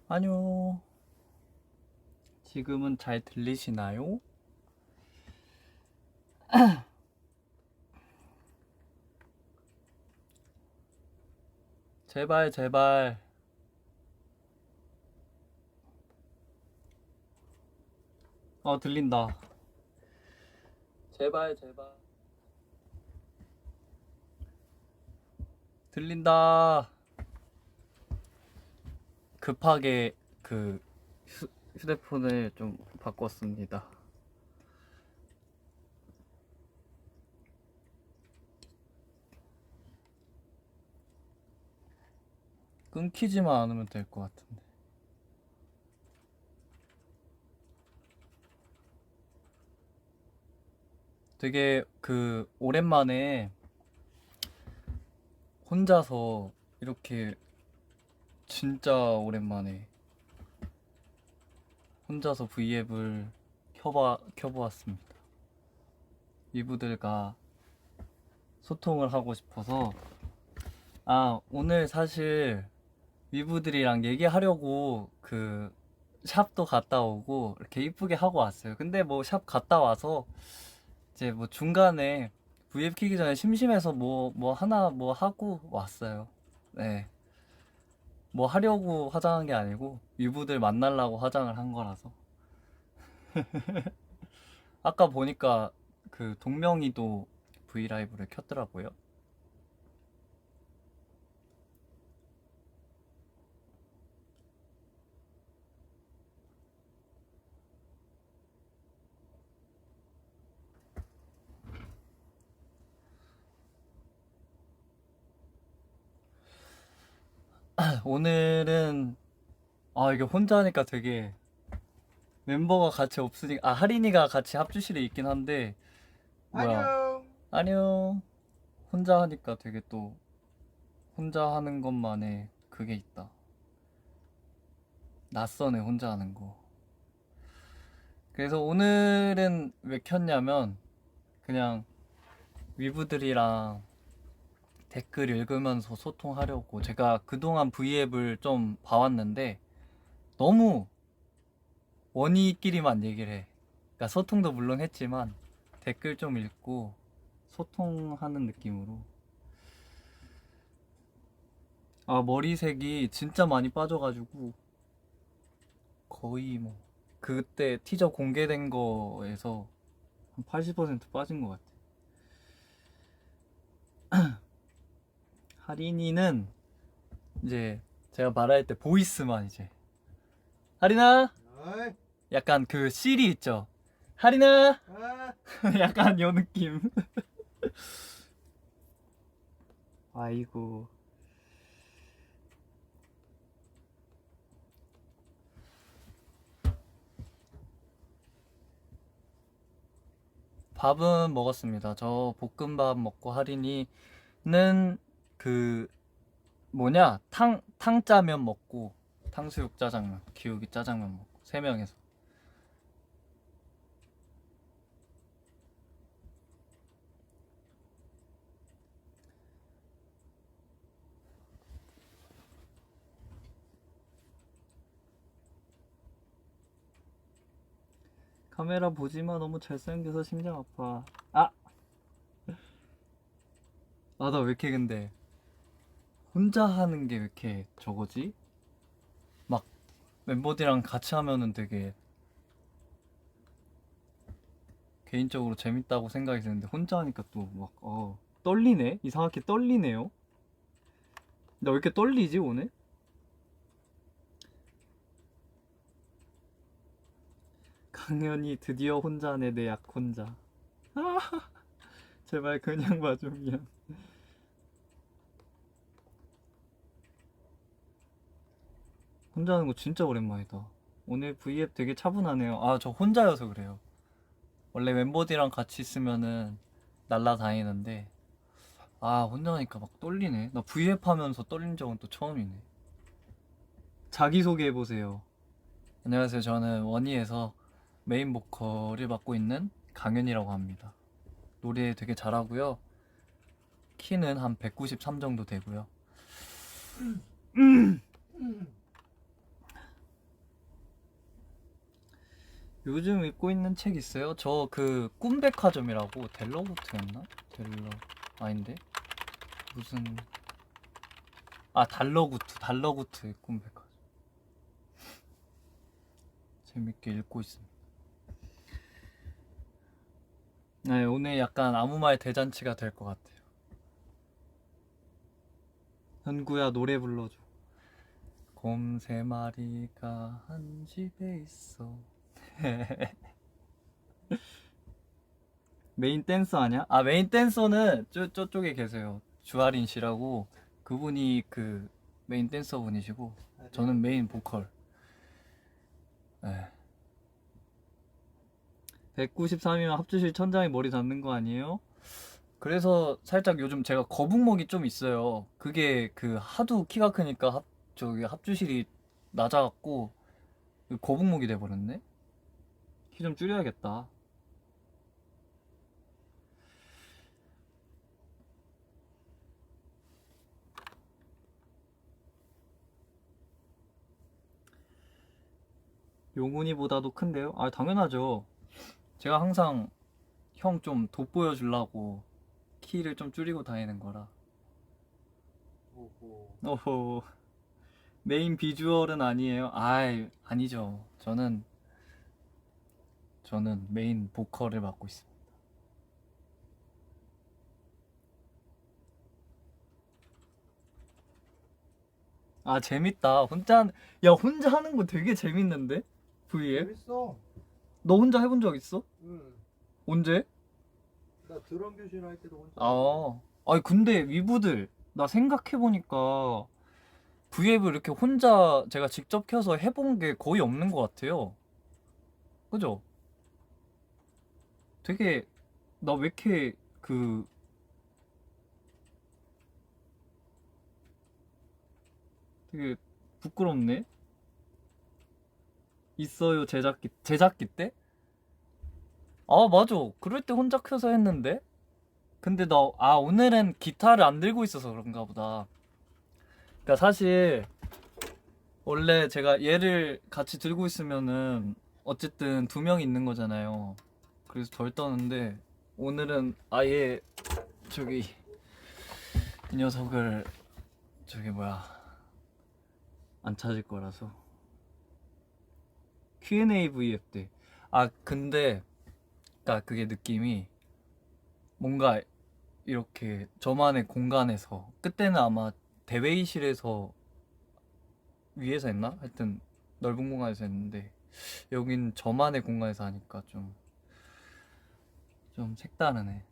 아니요. 지금은 잘 들리시나요? 제발 제발. 들린다. 제발 제발. 들린다. 급하게 그 휴대폰을 좀 바꿨습니다. 끊기지만 않으면 될 것 같은데. 되게 오랜만에 혼자서 이렇게 진짜 오랜만에 혼자서 V앱을 켜보았습니다. 위브들과 소통을 하고 싶어서. 오늘 사실 위브들이랑 얘기하려고 샵도 갔다 오고 이렇게 이쁘게 하고 왔어요. 근데 뭐 샵 갔다 와서 이제 뭐 중간에 V앱 키기 전에 심심해서 뭐 하나 뭐 하고 왔어요. 네. 뭐 하려고 화장한 게 아니고 위브들 만나려고 화장을 한 거라서. 아까 보니까 동명이도 브이라이브를 켰더라고요. 오늘은 이게 혼자 하니까 되게 멤버가 같이 없으니까 하린이가 같이 합주실에 있긴 한데 뭐야. 안녕. 안녕. 혼자 하니까 되게 또 혼자 하는 것만의 그게 있다. 낯선에 혼자 하는 거. 그래서 오늘은 왜 켰냐면 그냥 위브들이랑 댓글 읽으면서 소통하려고. 제가 그동안 V앱을 좀 봐왔는데 너무 원이끼리만 얘기를 해. 그러니까 소통도 물론 했지만 댓글 좀 읽고 소통하는 느낌으로. 머리색이 진짜 많이 빠져가지고 거의 뭐 그때 티저 공개된 거에서 한 80% 빠진 것 같아. 하린이는 이제 제가 말할 때 보이스만 이제 하린아 어이. 약간 실이 있죠. 하린아 아. 약간 요 느낌. 아이고. 밥은 먹었습니다. 저 볶음밥 먹고 하린이는 그 뭐냐 탕짜면 먹고 탕수육 짜장면 기우기 짜장면 먹고 세 명에서. 카메라 보지마. 너무 잘생겨서 심장 아파. 나 왜 이렇게 근데 혼자 하는 게 왜 이렇게 저거지? 막 멤버들이랑 같이 하면은 되게 개인적으로 재밌다고 생각이 드는데 혼자 하니까 또 막 떨리네? 이상하게 떨리네요. 나 왜 이렇게 떨리지 오늘? 강현이 드디어 혼자네. 내 약 혼자. 제발 그냥 봐줘. 미안. 혼자 하는 거 진짜 오랜만이다. 오늘 V앱 되게 차분하네요. 저 혼자여서 그래요. 원래 멤버들이랑 같이 있으면은 날라다니는데 혼자 하니까 막 떨리네. 나 V앱 하면서 떨린 적은 또 처음이네. 자기소개해보세요. 안녕하세요. 저는 원희에서 메인 보컬을 맡고 있는 강현이라고 합니다. 노래 되게 잘하고요. 키는 한 193 정도 되고요. 요즘 읽고 있는 책 있어요? 저 그 꿈백화점이라고 델러구트였나? 델러 아닌데 무슨 달러구트 꿈백화점 재밌게 읽고 있습니다. 네, 오늘 약간 아무 말 대잔치가 될 것 같아요. 현구야 노래 불러줘. 곰 세 마리가 한 집에 있어. 메인 댄서 아니야? 아 메인 댄서는 저쪽에 계세요. 주아린 씨라고 그분이 그 메인 댄서 분이시고 저는 메인 보컬. 네. 193이면 합주실 천장에 머리 닿는 거 아니에요? 그래서 살짝 요즘 제가 거북목이 좀 있어요. 그게 그 하도 키가 크니까 저기 합주실이 낮아갖고 거북목이 돼버렸네. 키 좀 줄여야겠다. 용훈이보다도 큰데요? 아 당연하죠. 제가 항상 형 좀 돋보여주려고 키를 좀 줄이고 다니는 거라. 오호. 메인 비주얼은 아니에요. 아이 아니죠. 저는 메인 보컬을 맡고 있습니다. 아 재밌다. 혼자 하는 거 되게 재밌는데? V앱? 재밌어. 너 혼자 해본 적 있어? 응. 언제? 나 드럼 교실 할 때도 혼자. 아니 근데 위브들 나 생각해보니까 V앱을 이렇게 혼자 제가 직접 켜서 해본 게 거의 없는 것 같아요. 그죠? 되게 나 왜 이렇게 되게 부끄럽네. 있어요 제작기 때? 아 맞아 그럴 때 혼자 켜서 했는데 근데 오늘은 기타를 안 들고 있어서 그런가 보다. 그러니까 사실 원래 제가 얘를 같이 들고 있으면은 어쨌든 두 명이 있는 거잖아요. 그래서 덜 떠는데 오늘은 아예 저기 이 녀석을 저기 뭐야 안 찾을 거라서 Q&A V앱 때. 아 근데 그러니까 그게 느낌이 뭔가 이렇게 저만의 공간에서 그때는 아마 대회의실에서 위에서 했나? 하여튼 넓은 공간에서 했는데 여긴 저만의 공간에서 하니까 좀 색다르네.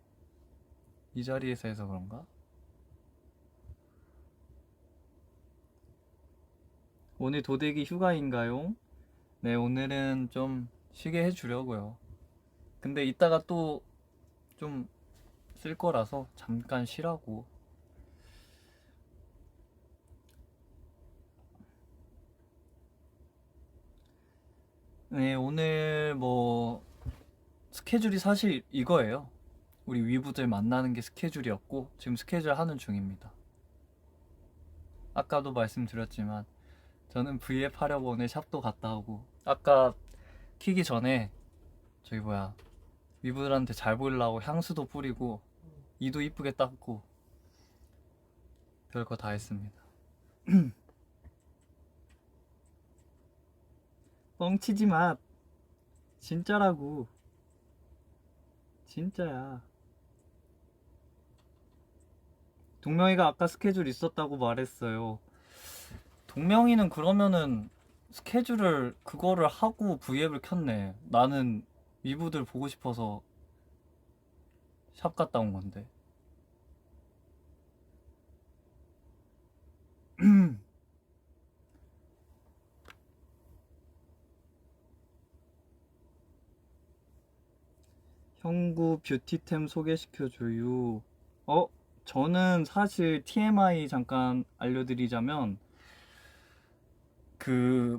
이 자리에서 해서 그런가? 오늘 도대기 휴가인가요? 네, 오늘은 좀 쉬게 해주려고요. 근데 이따가 또 좀 쓸 거라서 잠깐 쉬라고. 네, 오늘 뭐 스케줄이 사실 이거예요. 우리 위부들 만나는 게 스케줄이었고 지금 스케줄 하는 중입니다. 아까도 말씀드렸지만 저는 V앱 하려고 오늘 샵도 갔다 오고 아까 키기 전에 저기 뭐야 위부들한테 잘 보이려고 향수도 뿌리고 이도 이쁘게 닦고 별거 다 했습니다. 뻥치지 마. 진짜라고. 진짜야. 동명이가 아까 스케줄 있었다고 말했어요. 동명이는 그러면은 스케줄을 그거를 하고 V앱을 켰네. 나는 위부들 보고 싶어서 샵 갔다 온 건데. 형구 뷰티템 소개시켜줘요. 저는 사실 TMI 잠깐 알려드리자면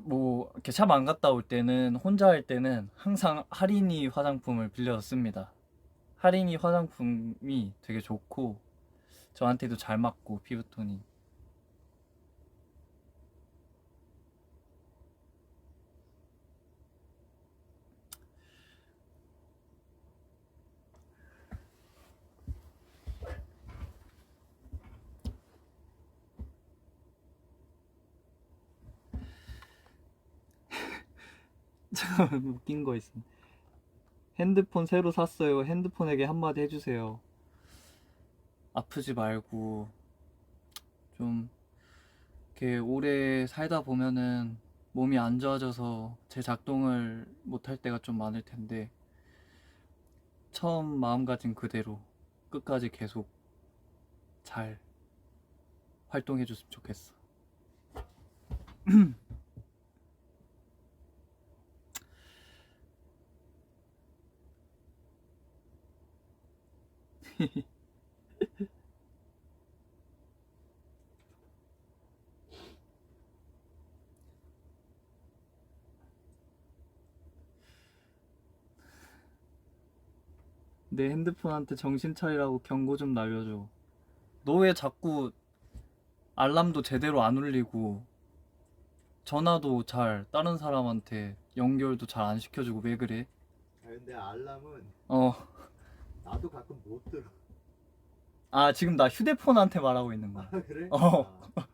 뭐 이렇게 샵 안 갔다 올 때는 혼자 할 때는 항상 할인이 화장품을 빌려서 씁니다. 할인이 화장품이 되게 좋고 저한테도 잘 맞고 피부톤이. 참 웃긴 거 있어. 핸드폰 새로 샀어요. 핸드폰에게 한마디 해주세요. 아프지 말고 좀 이렇게 오래 살다 보면은 몸이 안 좋아져서 재작동을 못할 때가 좀 많을 텐데 처음 마음가짐 그대로 끝까지 계속 잘 활동해줬으면 좋겠어. 내 핸드폰한테 정신 차리라고 경고 좀 날려줘. 너 왜 자꾸 알람도 제대로 안 울리고 전화도 잘 다른 사람한테 연결도 잘 안 시켜주고 왜 그래? 아, 근데 알람은 어. 나도 가끔 못 들어. 아, 지금 나 휴대폰한테 말하고 있는 거야. 아, 그래? 어. 아,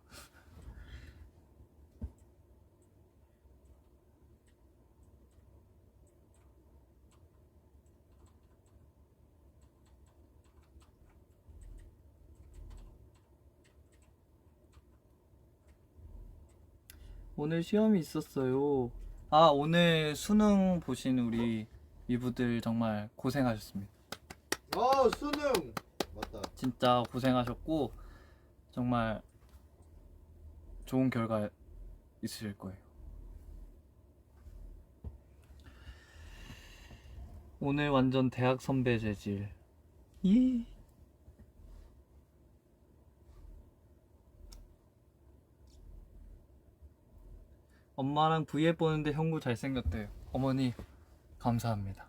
오늘 시험이 있었어요. 아, 오늘 수능 보신 우리 위부들 정말 고생하셨습니다. 수능 맞다. 진짜 고생하셨고 정말 좋은 결과 있으실 거예요. 오늘 완전 대학 선배 재질. 이. 엄마랑 V앱 보는데 형구 잘생겼대요. 어머니 감사합니다.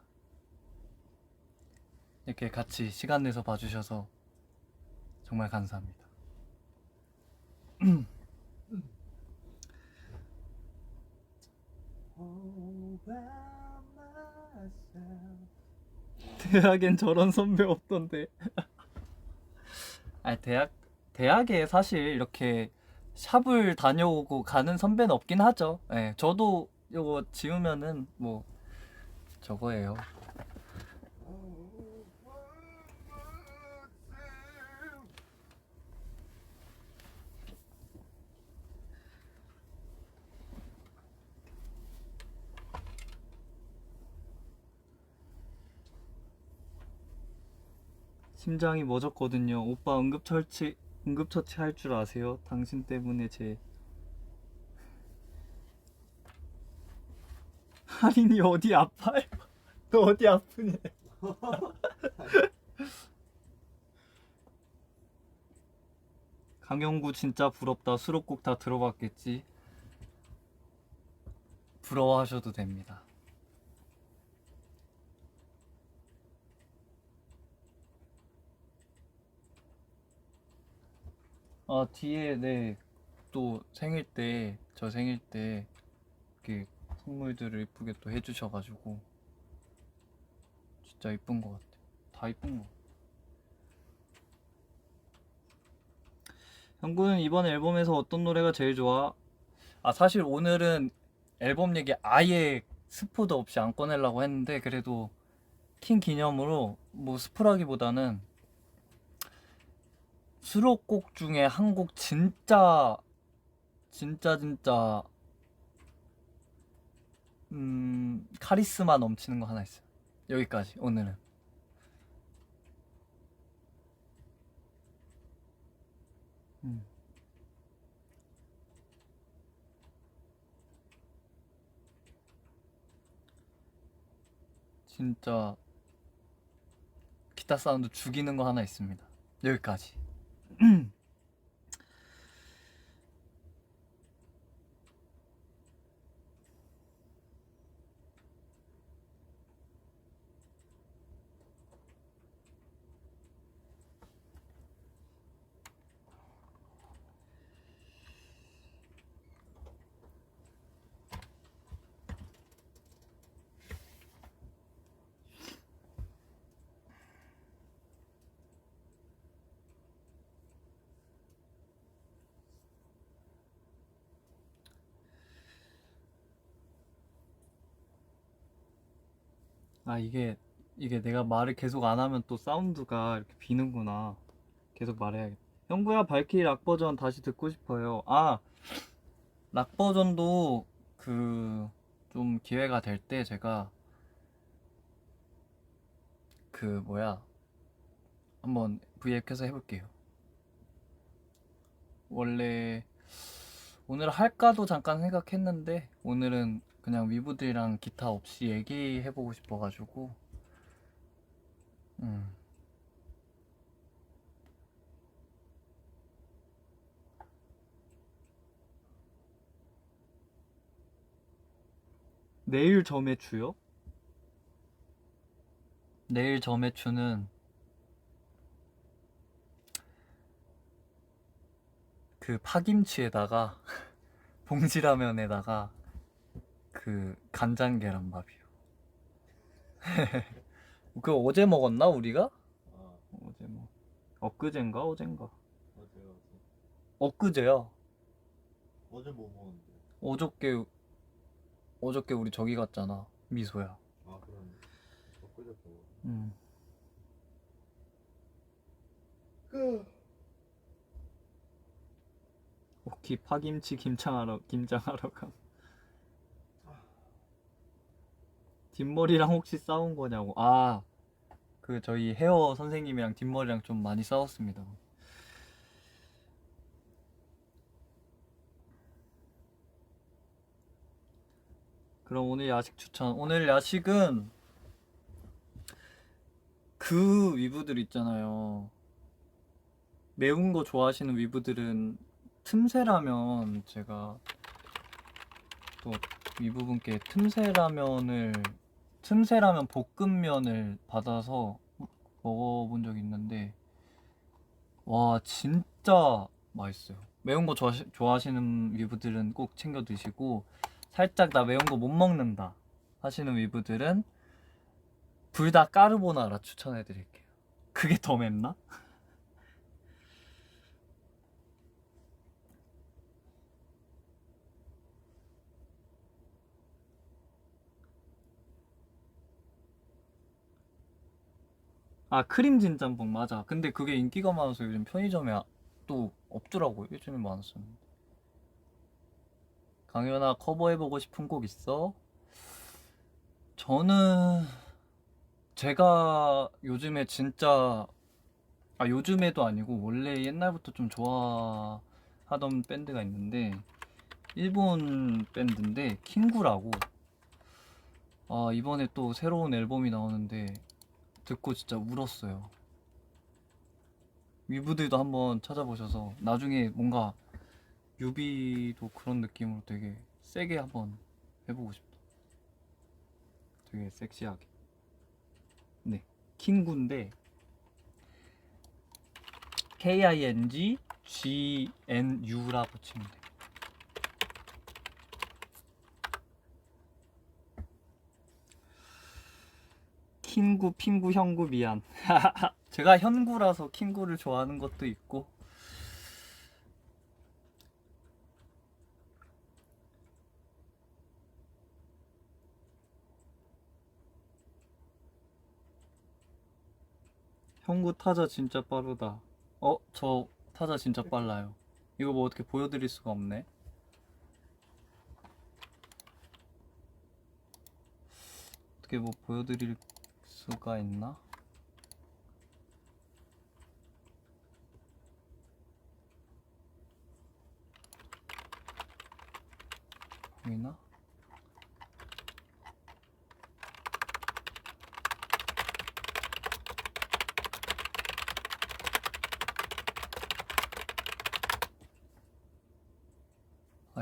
이렇게 같이 시간 내서 봐주셔서 정말 감사합니다. 대학엔 저런 선배 없던데. 아니 대학에 사실 이렇게 샵을 다녀오고 가는 선배는 없긴 하죠. 예, 저도 요거 지우면은 뭐 저거예요. 심장이 멎었거든요. 오빠 응급처치 할 줄 아세요? 당신 때문에 제 할인이 어디 아파요? 너 어디 아프니? 강현구 진짜 부럽다. 수록곡 다 들어봤겠지? 부러워하셔도 됩니다. 아, 뒤에 네, 또 저 생일 때 이렇게 선물들을 이쁘게 또 해주셔가지고 진짜 이쁜 것 같아. 다 이쁜 것 같아. 형구는 이번 앨범에서 어떤 노래가 제일 좋아? 아, 사실 오늘은 앨범 얘기 아예 스포도 없이 안 꺼내려고 했는데 그래도 킹 기념으로 뭐 스포라기보다는 수록곡 중에 한 곡 진짜 카리스마 넘치는 거 하나 있어요. 여기까지 오늘은. 진짜 기타 사운드 죽이는 거 하나 있습니다. 여기까지. 아, 이게 내가 말을 계속 안 하면 또 사운드가 이렇게 비는구나. 계속 말해야겠다. 형구야, 발키리 락 버전 다시 듣고 싶어요. 아, 락 버전도 그 좀 기회가 될 때 제가 그 뭐야 한번 브이앱 켜서 해볼게요. 원래 오늘 할까도 잠깐 생각했는데 오늘은 그냥 위브들이랑 기타 없이 얘기해보고 싶어가지고 음. 내일 점액추요? 내일 점액추는 그 파김치에다가 봉지라면에다가 그 간장 계란밥이요. 그거 어제 먹었나 우리가? 아, 어제 뭐 엊그젠가 어젠가? 어제. 엊그제야. 어제 뭐 먹었는데? 어저께 우리 저기 갔잖아. 미소야. 아, 그러네. 엊그제 거. 음. 오키 파김치 김장하러 감. 뒷머리랑 혹시 싸운 거냐고. 아, 그 저희 헤어 선생님이랑 뒷머리랑 좀 많이 싸웠습니다. 그럼 오늘 야식 추천. 오늘 야식은 그 위브들 있잖아요. 매운 거 좋아하시는 위브들은 틈새라면 제가 또 위브분께 틈새라면 볶음면을 받아서 먹어본 적이 있는데 와 진짜 맛있어요. 매운 거 좋아하시는 위브들은 꼭 챙겨 드시고 살짝 나 매운 거 못 먹는다 하시는 위브들은 불닭 까르보나라 추천해 드릴게요. 그게 더 맵나? 아, 크림진 짬뽕 맞아. 근데 그게 인기가 많아서 요즘 편의점에 또 없더라고요. 요즘에 많았었는데. 강연아, 커버해보고 싶은 곡 있어? 저는 제가 요즘에 진짜 요즘에도 아니고 원래 옛날부터 좀 좋아하던 밴드가 있는데 일본 밴드인데 킹구라고. 이번에 또 새로운 앨범이 나오는데 듣고 진짜 울었어요. 위브들도 한번 찾아보셔서 나중에 뭔가 뮤비도 그런 느낌으로 되게 세게 한번 해보고 싶다. 되게 섹시하게. 네, 킹구인데 KingGNU라고 치면 돼. 킹구, 핑구, 형구 미안. 제가 현구라서 킹구를 좋아하는 것도 있고. 형구 타자 진짜 빠르다. 저 타자 진짜 빨라요. 이거 뭐 어떻게 보여드릴 수가 없네. 어떻게 뭐 보여드릴 수가 있나? 보이나?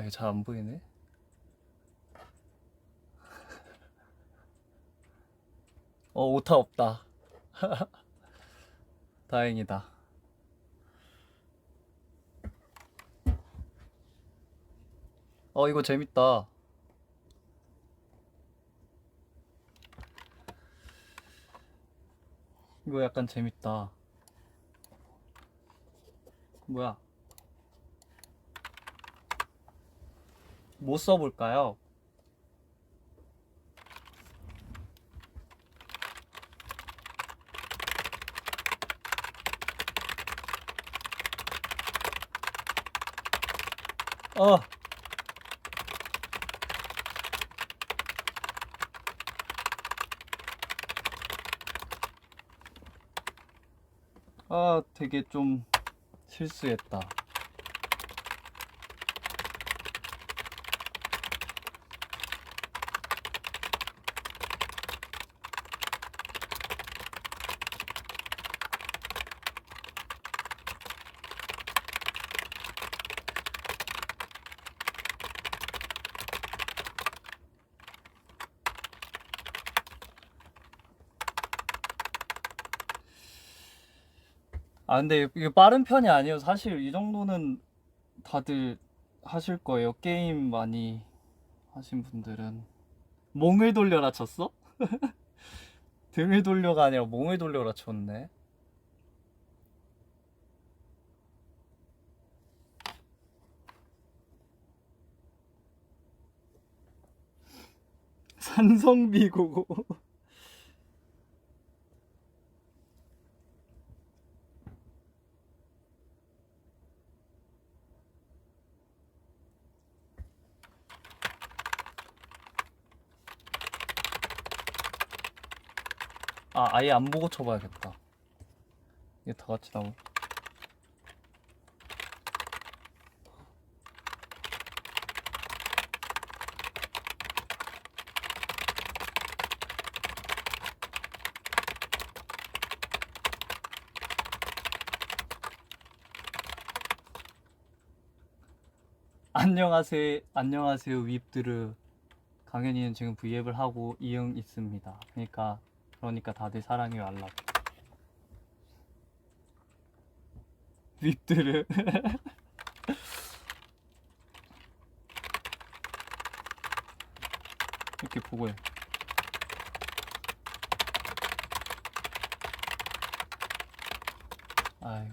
이게 잘 안 보이네. 오타 없다. 다행이다. 이거 재밌다. 이거 약간 재밌다. 뭐야? 뭐 써볼까요? 아, 되게 좀 실수했다. 아, 근데 이게 빠른 편이 아니에요. 사실 이 정도는 다들 하실 거예요. 게임 많이 하신 분들은. 몽을 돌려라 쳤어? 등을 돌려가 아니라 몽을 돌려라 쳤네. 산성비고. 아, 아예 안 보고 쳐봐야겠다. 이게 다 같이 나오. 안녕하세요, 윕드르. 강현이는 지금 V앱을 하고 이응 있습니다. 그러니까 다들 사랑해 알라고. 윕드르. 이렇게 보고 해. 아유.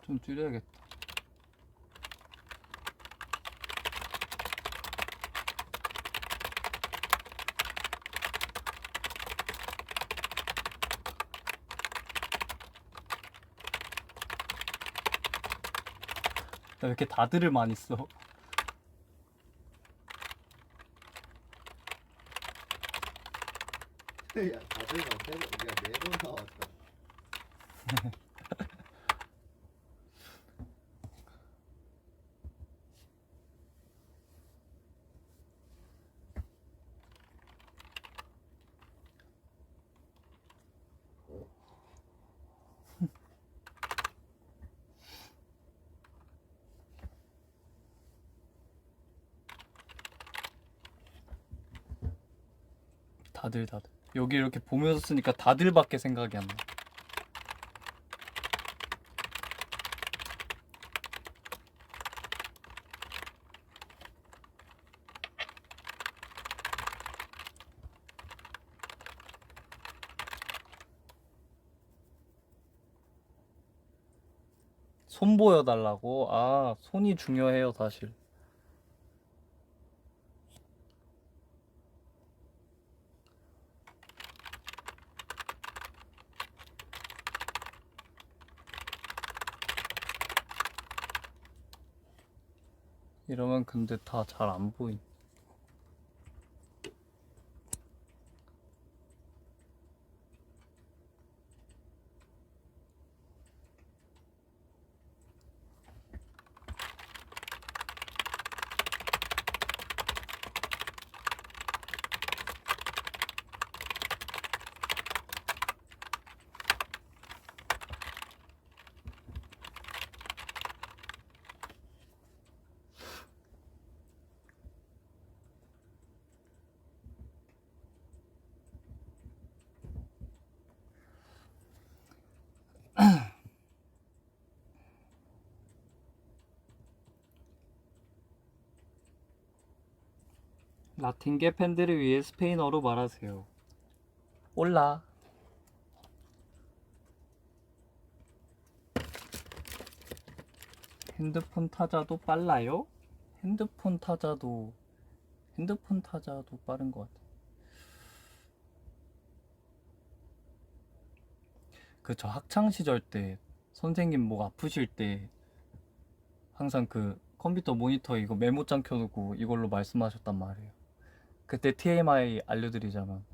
좀 줄여야겠다. 왜 이렇게 다들을 많이 써? 야 다들 어때서 야 네번 나왔다. 다들. 여기 이렇게 보면서 쓰니까 다들밖에 생각이 안 나. 손 보여달라고? 아, 손이 중요해요, 사실. 이러면 근데 다 잘 안 보임. 라틴계 팬들을 위해 스페인어로 말하세요. 올라. 핸드폰 타자도 빨라요? 핸드폰 타자도 빠른 것 같아. 저 학창 시절 때 선생님 목 아프실 때 항상 그 컴퓨터 모니터 이거 메모장 켜놓고 이걸로 말씀하셨단 말이에요. 그때 TMI 알려드리자면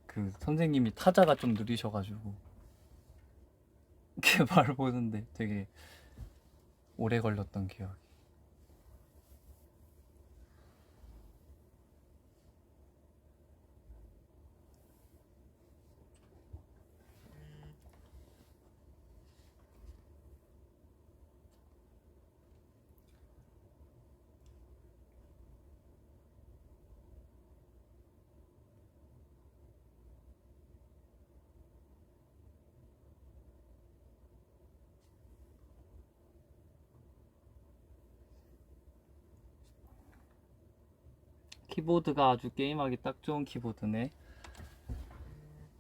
그 선생님이 타자가 좀 느리셔가지고 이렇게 말 보는데 되게 오래 걸렸던 기억이. 키보드가 아주 게임하기 딱 좋은 키보드네.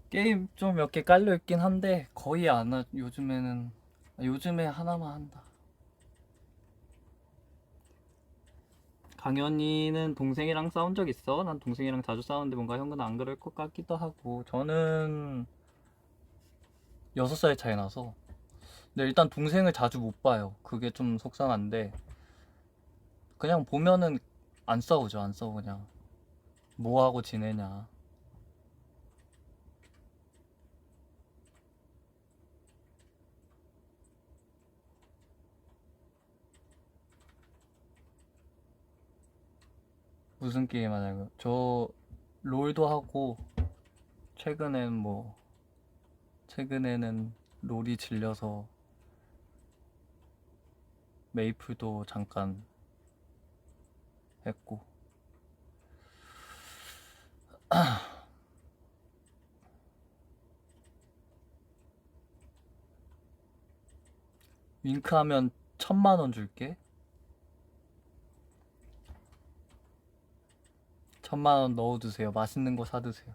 게임 좀 몇 개 깔려 있긴 한데 거의 안 하. 요즘에 하나만 한다. 강현이는 동생이랑 싸운 적 있어? 난 동생이랑 자주 싸우는데 뭔가 형은 안 그럴 것 같기도 하고. 저는 6살 차이 나서. 근데 일단 동생을 자주 못 봐요. 그게 좀 속상한데 그냥 보면은 안 싸우죠. 안 싸우고 그냥 뭐 하고 지내냐. 무슨 게임 하냐고. 저 롤도 하고 최근에는 롤이 질려서 메이플도 잠깐 했고. 윙크하면 1000만 원 줄게. 1000만 원 넣어두세요. 맛있는 거 사드세요.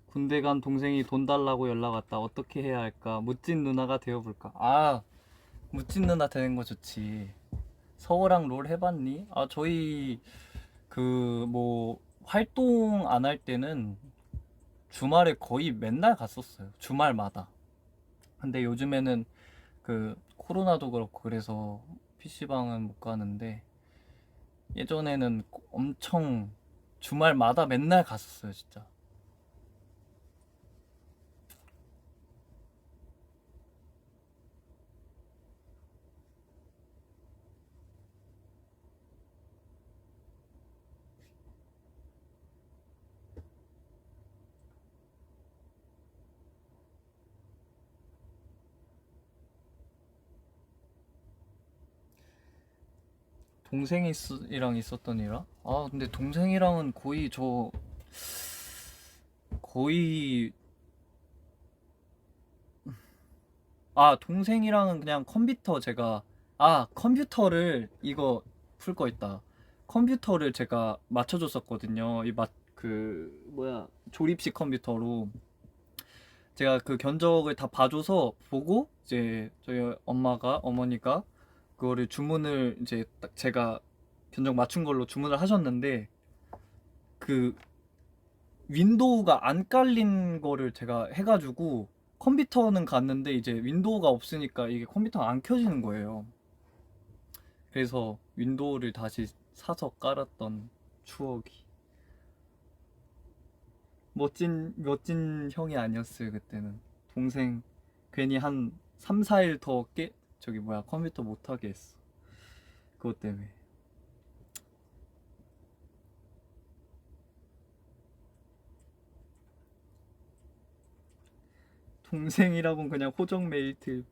군대 간 동생이 돈 달라고 연락 왔다. 어떻게 해야 할까? 멋진 누나가 되어볼까? 아, 멋진 누나 되는 거 좋지. 서우랑 롤 해봤니? 아, 저희 활동 안 할 때는 주말에 거의 맨날 갔었어요. 주말마다. 근데 요즘에는 그 코로나도 그렇고 그래서 PC방은 못 가는데 예전에는 엄청 주말마다 맨날 갔었어요, 진짜. 동생이랑 있었던 일이라? 아, 근데 동생이랑은 거의, 동생이랑은 그냥 컴퓨터를, 이거 풀 거 있다. 컴퓨터를 제가 맞춰줬었거든요. 조립식 컴퓨터로. 제가 그 견적을 다 봐줘서 보고, 이제 저희 어머니가 그거를 주문을 이제 딱 제가 견적 맞춘 걸로 주문을 하셨는데, 그 윈도우가 안 깔린 거를 제가 해가지고 컴퓨터는 갔는데 이제 윈도우가 없으니까 이게 컴퓨터가 안 켜지는 거예요. 그래서 윈도우를 다시 사서 깔았던 추억이. 멋진 형이 아니었어요, 그때는. 동생 괜히 한 3, 4일 더 컴퓨터 못 하게 했어. 그것 때문에. 동생이라고는 그냥 호정 메이트.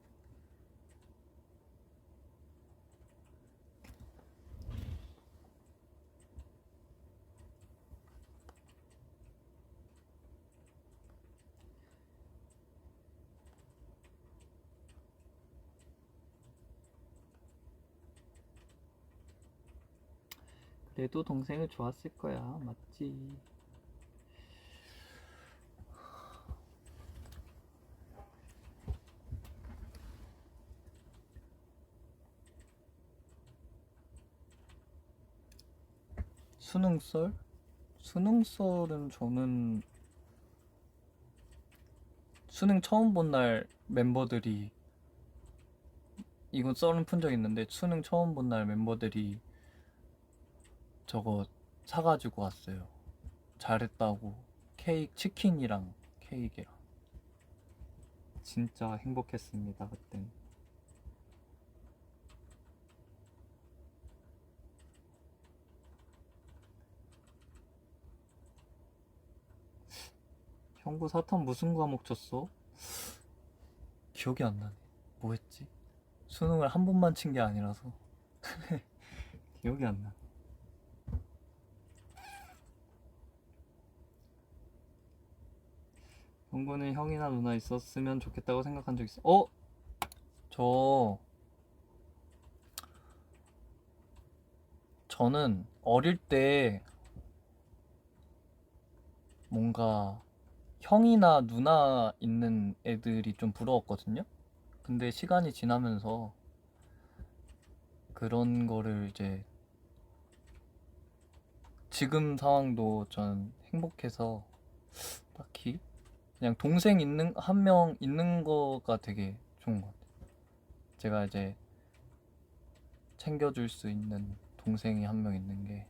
그래도 동생을 좋았을 거야, 맞지? 수능썰? 수능 썰은 저는 수능 처음 본 날 멤버들이, 이건 썰은 푼 적 있는데 수능 처음 본 날 멤버들이 저거 사가지고 왔어요. 잘했다고. 케이크, 치킨이랑 케이크랑. 진짜 행복했습니다 그땐. 형구 사탐 무슨 과목 쳤어? 기억이 안 나네. 뭐 했지? 수능을 한 번만 친 게 아니라서 기억이 안 나. 형구는 형이나 누나 있었으면 좋겠다고 생각한 적 있어? 저 저는 어릴 때 뭔가 형이나 누나 있는 애들이 좀 부러웠거든요. 근데 시간이 지나면서 그런 거를 이제 지금 상황도 전 행복해서 딱히 그냥 동생 있는 한 명 있는 거가 되게 좋은 것 같아요. 제가 이제 챙겨줄 수 있는 동생이 한 명 있는 게.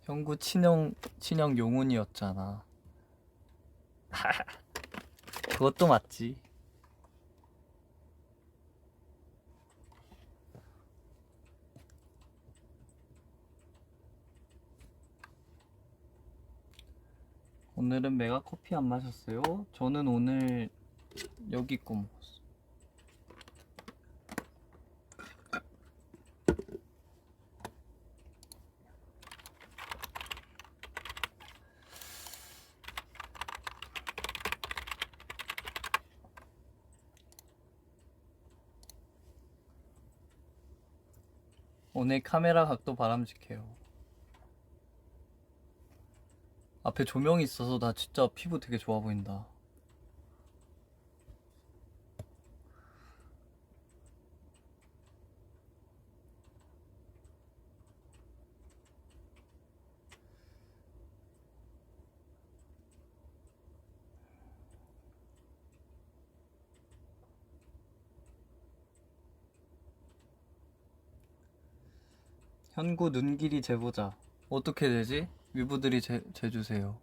형구 친형 용훈이었잖아. 그것도 맞지. 오늘은 메가 커피 안 마셨어요? 저는 오늘 여기 거 먹었어. 오늘 카메라 각도 바람직해요. 앞에 조명이 있어서 나 진짜 피부 되게 좋아 보인다. 현구 눈길이 재보자. 어떻게 되지? 위부들이 재주세요.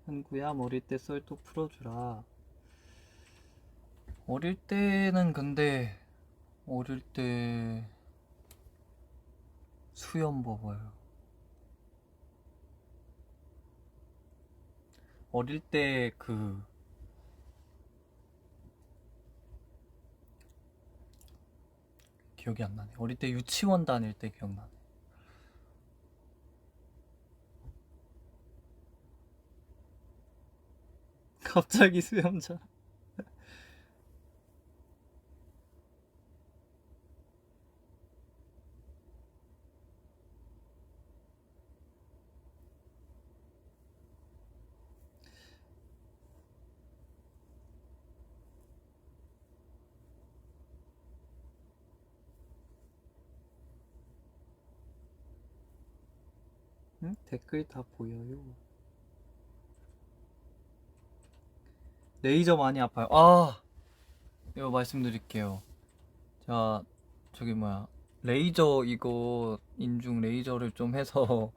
현구야 머리띠 썰도 풀어주라. 어릴 때는 근데 어릴 때 수염 봐봐요. 어릴 때 기억이 안 나네. 어릴 때 유치원 다닐 때 기억나네. 갑자기 수염자. 응? 댓글 다 보여요. 레이저 많이 아파요. 이거 말씀드릴게요. 자, 저기 뭐야, 레이저 이거 인중 레이저를 좀 해서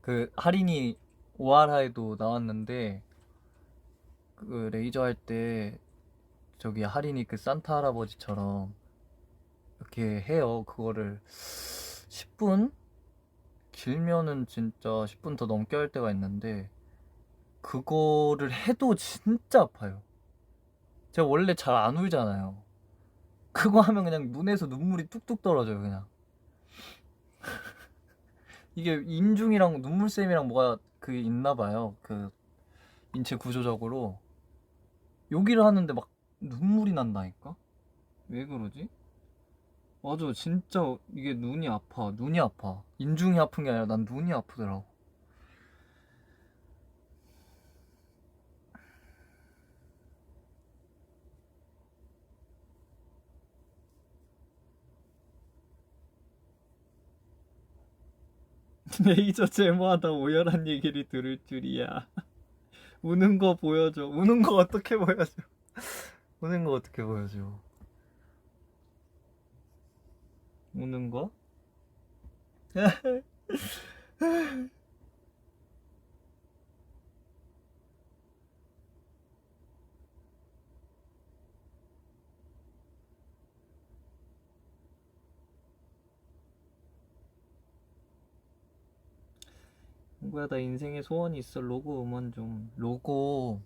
그 할인이 오하라에도 나왔는데, 그 레이저 할 때 저기 할인이 그 산타 할아버지처럼 이렇게 해요. 그거를 10분? 길면은 진짜 10분 더 넘게 할 때가 있는데 그거를 해도 진짜 아파요. 제가 원래 잘 안 울잖아요. 그거 하면 그냥 눈에서 눈물이 뚝뚝 떨어져요, 그냥. 이게 인중이랑 눈물샘이랑 뭐가 그게 있나 봐요. 그 인체 구조적으로. 여기를 하는데 막 눈물이 난다니까? 왜 그러지? 맞아, 진짜 이게 눈이 아파. 눈이 아파. 인중이 아픈 게 아니라 난 눈이 아프더라고. 레이저 제모하다 오열한 얘기를 들을 줄이야. 우는 거 보여줘. 우는 거 어떻게 보여줘? 우는 거 어떻게 보여줘? 우는 거? 뭐야, 나 인생에 소원이 있어. 로고 음원 좀. 로고,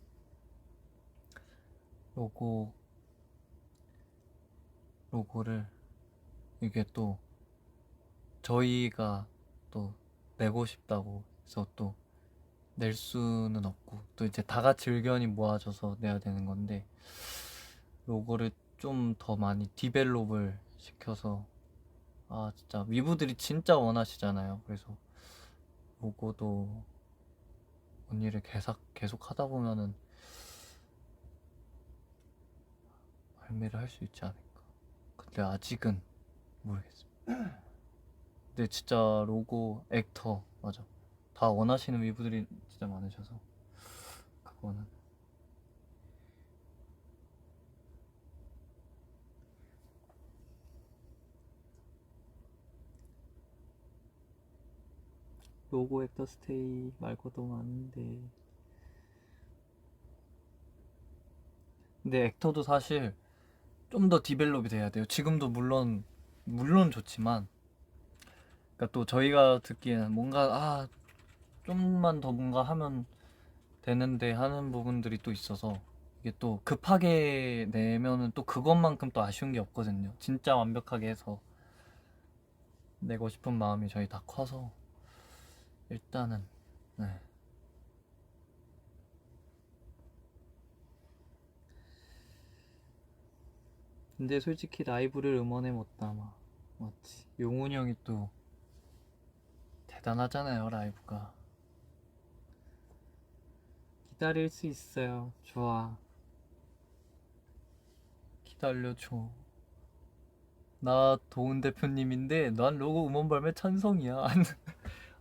로고를 이게 또 저희가 또 내고 싶다고 해서 또 낼 수는 없고 또 이제 다 같이 의견이 모아져서 내야 되는 건데 로고를 좀 더 많이 디벨롭을 시켜서 아 진짜 위브들이 진짜 원하시잖아요. 그래서 로고도 언니를 계속 하다 보면은 발매를 할 수 있지 않을까. 근데 아직은 모르겠습니다. 근데 진짜 로고 액터 맞아 다 원하시는 위브들이 진짜 많으셔서 그거는 로고 액터 스테이 말고도 많은데 근데 액터도 사실 좀 더 디벨롭이 돼야 돼요. 지금도 물론 좋지만 그러니까 또 저희가 듣기에는 뭔가 좀만 더 뭔가 하면 되는데 하는 부분들이 또 있어서 이게 또 급하게 내면은 또 그것만큼 또 아쉬운 게 없거든요. 진짜 완벽하게 해서 내고 싶은 마음이 저희 다 커서 일단은 네. 근데 솔직히 라이브를 음원에 못 담아. 맞지. 용훈이 형이 또 대단하잖아요, 라이브가. 기다릴 수 있어요. 좋아. 기다려줘. 나 도훈 대표님인데 난 로고 음원 발매 찬성이야.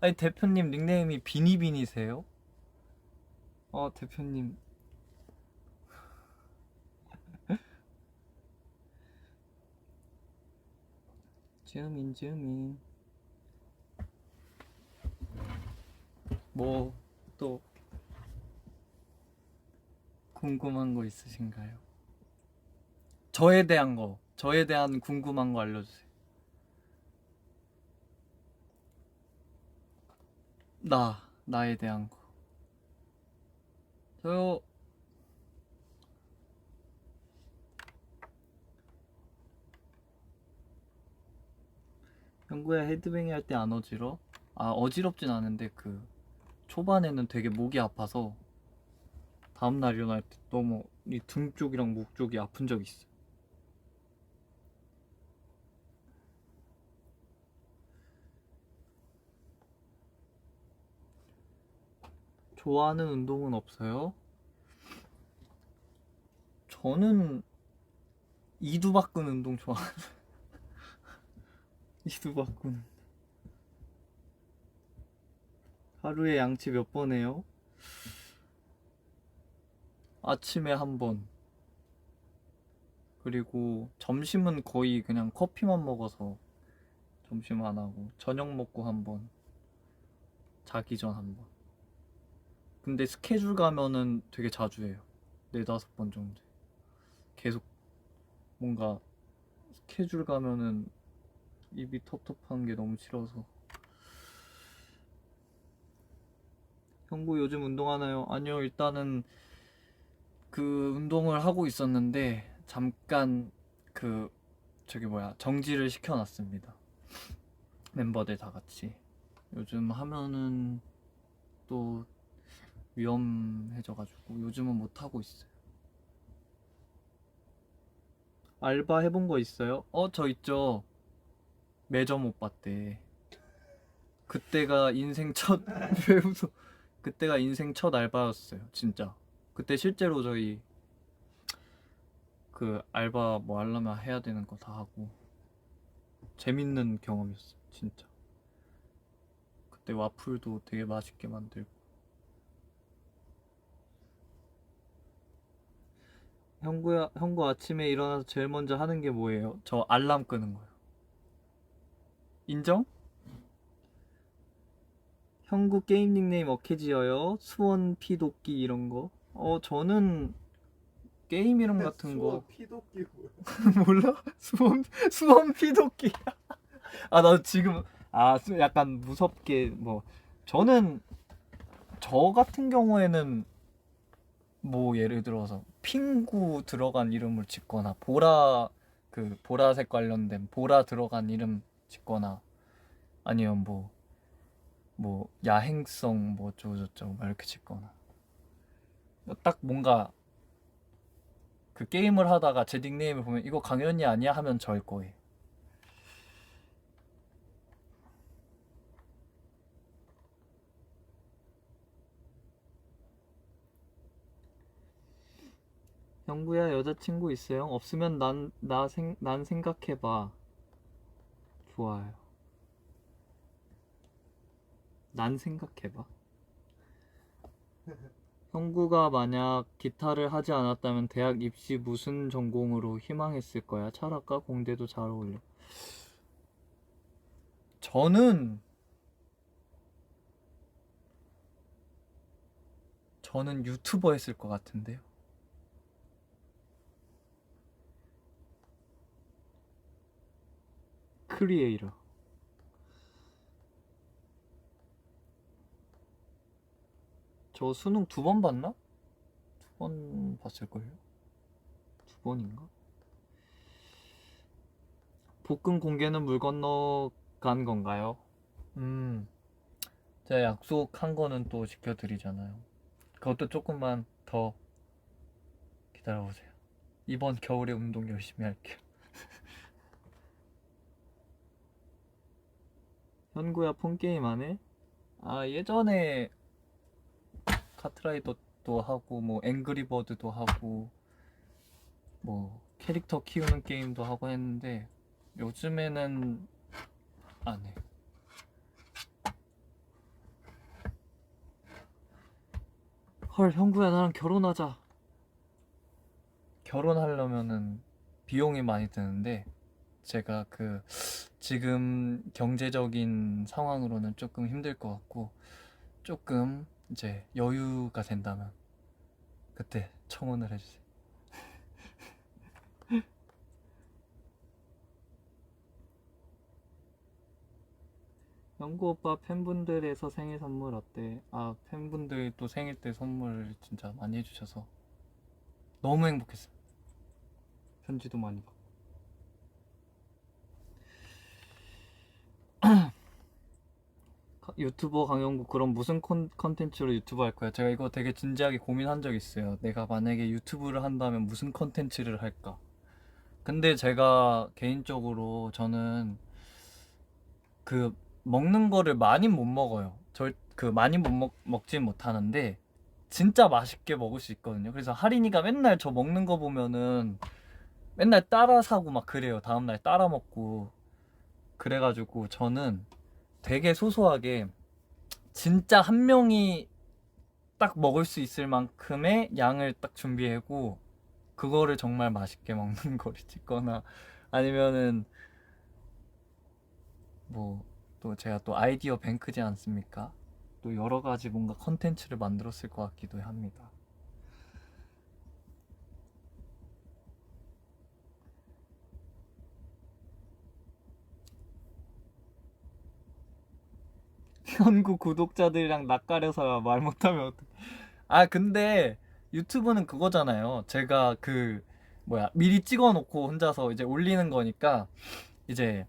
아니 대표님 닉네임이 비니비니세요? 대표님 즈민 뭐 또 궁금한 거 있으신가요? 저에 대한 궁금한 거 알려주세요. 나에 대한 거. 저요, 영구야 헤드뱅이 할 때 안 어지러? 어지럽진 않은데 초반에는 되게 목이 아파서 다음날 일어날 때 너무 이 등 쪽이랑 목 쪽이 아픈 적이 있어요. 좋아하는 운동은 없어요? 저는 이두박근 운동 좋아해요. 이두박근 하루에 양치 몇 번 해요? 아침에 한 번, 그리고 점심은 거의 그냥 커피만 먹어서 점심 안 하고 저녁 먹고 한 번, 자기 전 한 번. 근데 스케줄 가면은 되게 자주 해요. 네다섯 번 정도. 계속 뭔가 스케줄 가면은 입이 텁텁한 게 너무 싫어서. 형부 요즘 운동하나요? 아니요, 일단은 그 운동을 하고 있었는데 잠깐 그 저기 뭐야 정지를 시켜놨습니다. 멤버들 다 같이. 요즘 하면은 또 위험해져가지고 요즘은 못 하고 있어요. 알바 해본 거 있어요? 저 있죠. 매점 오빠 때. 그때가 인생 첫 왜 웃어? 그때가 인생 첫 알바였어요, 진짜. 그때 실제로 저희 그 알바 뭐 하려면 해야 되는 거 다 하고 재밌는 경험이었어요, 진짜. 그때 와플도 되게 맛있게 만들고. 형구 아침에 일어나서 제일 먼저 하는 게 뭐예요? 저 알람 끄는 거요. 인정? 형구 게임 닉네임 어케 지어요? 수원 피도끼 이런 거? 저는 게임 이름 같은 거 수원 피도끼 뭐야? 몰라? 수원 피도끼. 아, 나 지금 약간 무섭게 뭐 저는 저 같은 경우에는 뭐 예를 들어서 핑구 들어간 이름을 짓거나 그 보라색 관련된 보라 들어간 이름 짓거나 아니면 뭐 야행성 뭐 어쩌고저쩌고 막 이렇게 짓거나 딱 뭔가 그 게임을 하다가 제 닉네임을 보면 이거 강현이 아니야 하면 저일 거예요. 형구야 여자친구 있어요? 없으면 난 생각해봐. 좋아요. 난 생각해봐. 형구가 만약 기타를 하지 않았다면 대학 입시 무슨 전공으로 희망했을 거야? 철학과 공대도 잘 어울려. 저는 유튜버 했을 것 같은데요. 크리에이터. 저 수능 2번 봤나? 2번 봤을걸요? 2번인가? 볶음 공개는 물 건너 간 건가요? 제가 약속한 거는 또 지켜드리잖아요. 그것도 조금만 더 기다려보세요. 이번 겨울에 운동 열심히 할게요. 현구야 폰게임 안 해? 예전에 카트라이더도 하고 뭐 앵그리버드도 하고 뭐 캐릭터 키우는 게임도 하고 했는데 요즘에는 안 해. 헐, 형구야 나랑 결혼하자. 결혼하려면은 비용이 많이 드는데 제가 지금 경제적인 상황으로는 조금 힘들 것 같고 조금 이제 여유가 된다면 그때 청혼을 해주세요. 영구 오빠 팬분들에서 생일 선물 어때? 팬분들 또 생일 때 선물 진짜 많이 해주셔서 너무 행복했어요. 편지도 많이 받고. 유튜버 강현구 그럼 무슨 컨텐츠로 유튜브 할 거야? 제가 이거 되게 진지하게 고민한 적 있어요. 내가 만약에 유튜브를 한다면 무슨 컨텐츠를 할까? 근데 제가 개인적으로 저는 그 먹는 거를 많이 못 먹어요. 많이 먹진 못하는데 진짜 맛있게 먹을 수 있거든요. 그래서 하린이가 맨날 저 먹는 거 보면은 맨날 따라 사고 막 그래요. 다음날 따라 먹고. 그래가지고 저는 되게 소소하게 진짜 한 명이 딱 먹을 수 있을 만큼의 양을 딱 준비하고 그거를 정말 맛있게 먹는 거를 찍거나 아니면은 뭐 또 제가 또 아이디어 뱅크지 않습니까? 또 여러 가지 뭔가 컨텐츠를 만들었을 것 같기도 합니다. 강현구 구독자들이랑 낯가려서 말 못하면 어떡해. 아 근데 유튜브는 그거잖아요. 제가 그 뭐야 미리 찍어놓고 혼자서 이제 올리는 거니까 이제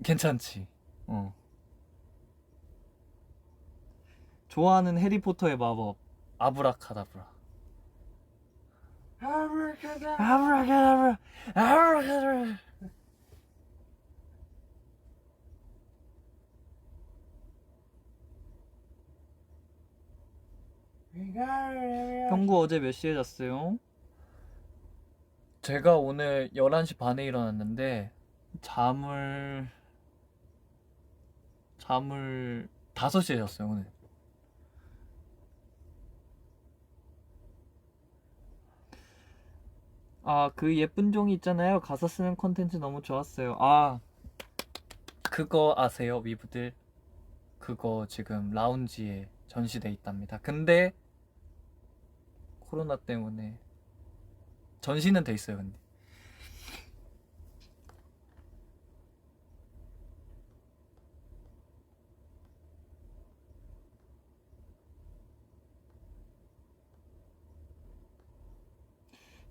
괜찮지. 어. 좋아하는 해리포터의 마법 아브라카다브라. 아브라카다브라 아브라카다브라. 형구 어제 몇 시에 잤어요? 제가 오늘 11시 반에 일어났는데 잠을 5시에 잤어요 오늘. 아, 그 예쁜 종이 있잖아요. 가사 쓰는 콘텐츠 너무 좋았어요. 아, 그거 아세요, 위브들? 그거 지금 라운지에 전시돼 있답니다. 근데 코로나 때문에 전시는 돼 있어요, 근데.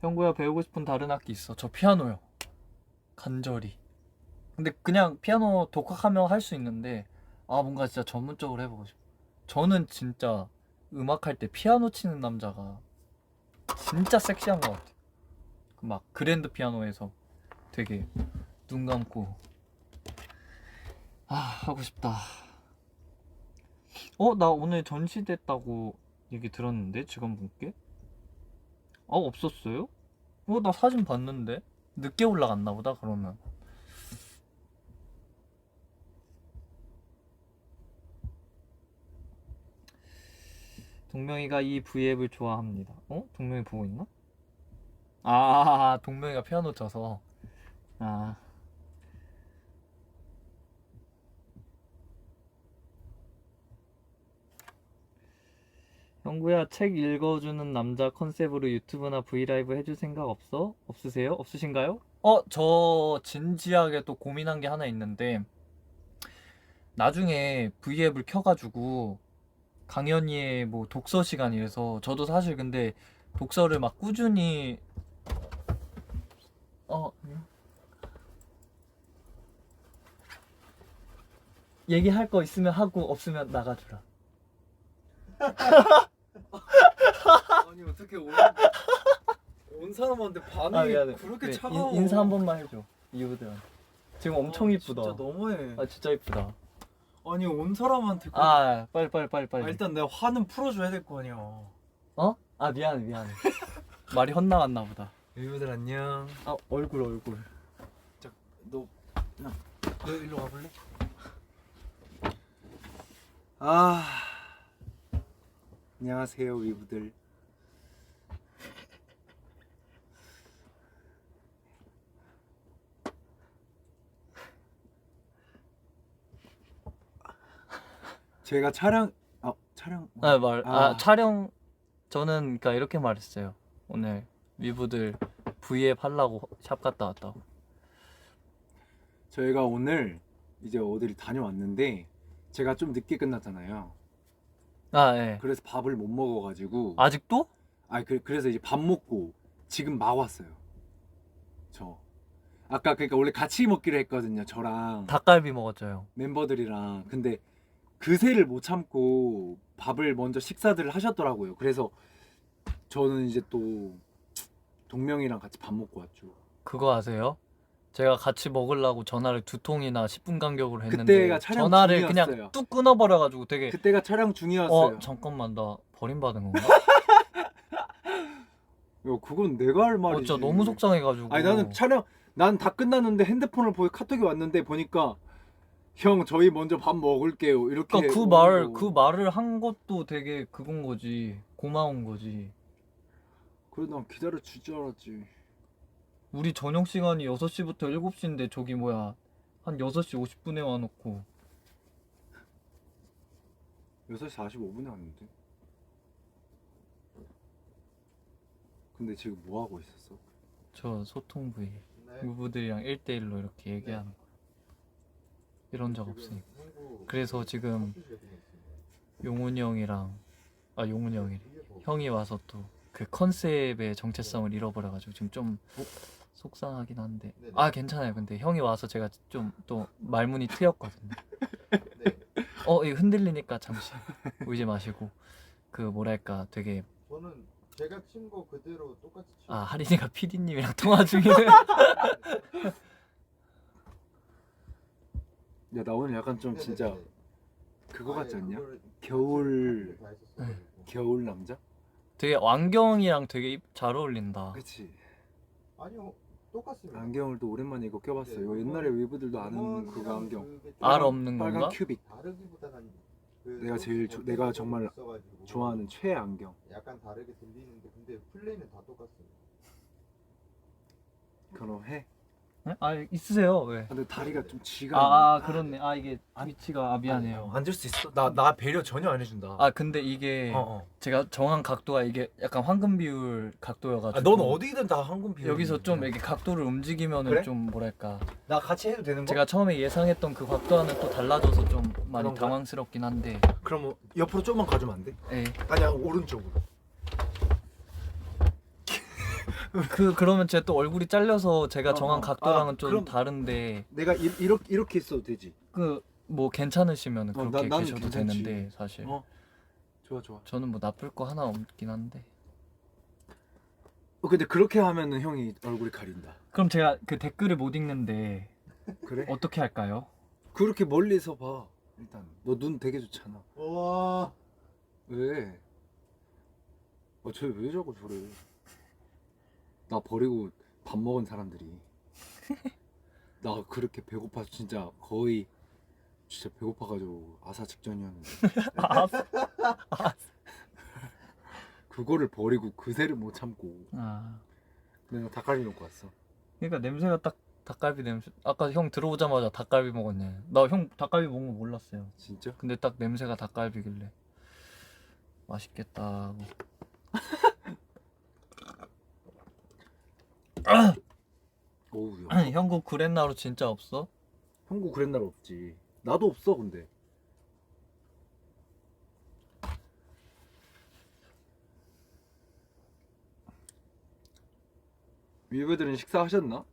형구야 배우고 싶은 다른 악기 있어. 저 피아노요. 간절히. 근데 그냥 피아노 독학하면 할 수 있는데 아 뭔가 진짜 전문적으로 해보고 싶어. 저는 진짜 음악할 때 피아노 치는 남자가 진짜 섹시한 것 같아요. 막 그랜드 피아노에서 되게 눈 감고 아 하고 싶다. 나 오늘 전시됐다고 얘기 들었는데 직원분께? 없었어요? 나 사진 봤는데 늦게 올라갔나 보다 그러면. 동명이가 이 V앱을 좋아합니다. 동명이 보고 있나? 아 동명이가 피아노 쳐서. 아 형구야 책 읽어주는 남자 컨셉으로 유튜브나 브이라이브 해줄 생각 없으세요? 없으신가요? 저 진지하게 또 고민한 게 하나 있는데 나중에 V앱을 켜가지고 강연이의 뭐 독서 시간 이래서 저도 사실 근데 독서를 막 꾸준히 얘기할 거 있으면 하고 없으면 나가주라. 아니 어떻게 온 사람한테 반응이 미안해. 그렇게 네, 차가워. 인사 한 번만 해줘 이브들한테. 지금 엄청 이쁘다. 진짜 너무해. 진짜 이쁘다. 아니 온 사람한테 빨리. 일단 내가 화는 풀어줘야 될 거 아니야. 미안해. 말이 헛나갔나 보다. 여러분들 안녕. 얼굴. 자, 너 일로 와볼래? 안녕하세요 위브들. 제가 촬영 촬영 저는 그러니까 이렇게 말했어요. 오늘 위브들 V앱 하려고 샵 갔다 왔다고. 저희가 오늘 이제 어디를 다녀왔는데 제가 좀 늦게 끝났잖아요. 예. 그래서 밥을 못 먹어가지고 아직도? 그래서 이제 밥 먹고 지금 막 왔어요. 저 아까 그러니까 원래 같이 먹기로 했거든요. 저랑 닭갈비 먹었죠 형. 멤버들이랑. 근데 그새를 못 참고 밥을 먼저 식사들을 하셨더라고요. 그래서 저는 이제 또 동명이랑 같이 밥 먹고 왔죠. 그거 아세요? 제가 같이 먹으려고 전화를 2통이나 10분 간격으로 했는데 그때가 촬영 전화를 중이었어요. 그냥 뚝 끊어버려가지고 되게 그때가 촬영 중이었어요. 잠깐만 나 버림받은 건가? 야, 그건 내가 할 말이지. 진짜 너무 속상해가지고. 아니 난 다 끝났는데 핸드폰을 보고 카톡이 왔는데 보니까 형 저희 먼저 밥 먹을게요 이렇게. 그러니까 그 말을 한 것도 되게 그건 거지. 고마운 거지. 그래 난 기다려 줄 줄 알았지. 우리 저녁 시간이 6시부터 7시인데 저기 뭐야 한 6시 50분에 와놓고 6시 45분에 왔는데. 근데 지금 뭐 하고 있었어? 저 소통 부위 유부들이랑 1대1로 이렇게 얘기하는 거. 이런 적 없으니까. 그래서 지금 용훈이 형이랑 용훈이 형이 형이 와서 또 그 컨셉의 정체성을 잃어버려가지고 지금 좀 속상하긴 한데 괜찮아요. 근데 형이 와서 제가 좀 또 말문이 트였거든요. 이거 흔들리니까 잠시 울지 마시고 그 뭐랄까 되게 저는 제가 친 거 그대로 똑같이 치고 하린이가 PD님이랑 통화 중이네. 야, 나 오늘 약간 좀 진짜 네네네. 그거 같지 않냐? 그걸 겨울 다 했었어가지고. 겨울 남자? 되게 왕경이랑 되게 잘 어울린다. 그치. 아니요 똑같습니다. 안경을 또 오랜만에 이거 껴봤어. 이거 옛날에 위브들도 아는 그거 안경. 알 없는 빨간 건가? 큐빅. 다르기보다는 내가 제일 내가 정말 좋아하는 최애 안경. 약간 다르게 들리는데 근데 플레이는 다 똑같습니다. 그럼 해. 네? 있으세요. 왜? 근데 다리가 좀 지가. 그렇네. 이게 위치가 미안해요. 앉을 수 있어? 나 배려 전혀 안 해준다. 근데 이게 어. 제가 정한 각도가 이게 약간 황금 비율 각도여가지고 넌 어디든 다 황금 비율. 여기서 좀 이렇게 각도를 움직이면은 그래? 좀 뭐랄까 나 같이 해도 되는 거? 제가 처음에 예상했던 그 각도와는 또 달라져서 좀 많이 그런가? 당황스럽긴 한데 그럼 뭐 옆으로 조금만 가주면 안 돼? 예. 아니야 오른쪽으로. 그러면 제가 또 얼굴이 잘려서 제가 정한 각도랑은 좀 그럼- 다른데 내가 이렇게 있어도 되지. 뭐 괜찮으시면 그렇게 나는 계셔도 괜찮지. 되는데 사실 좋아. 저는 뭐 나쁠 거 하나 없긴 한데 근데 그렇게 하면은 형이 얼굴이 가린다. 그럼 제가 그 댓글을 못 읽는데 그래? 어떻게 할까요? 그렇게 멀리서 봐. 일단 너 눈 되게 좋잖아. 와 왜? 쟤 왜 자꾸 저래? 나 버리고 밥 먹은 사람들이 나 그렇게 배고파서 진짜 거의 진짜 배고파가지고 아사 직전이었는데 그거를 버리고 그새를 못 참고 내가 닭갈비 먹고 왔어. 그러니까 냄새가 딱 닭갈비 냄새. 아까 형 들어오자마자 닭갈비 먹었네. 나 형 닭갈비 먹은 거 몰랐어요. 진짜? 근데 딱 냄새가 닭갈비길래 맛있겠다 하고. 어우 야. 형국 구렛나루 진짜 없어? 형구 그랬날 없지. 나도 없어 근데. 위브들은 식사하셨나?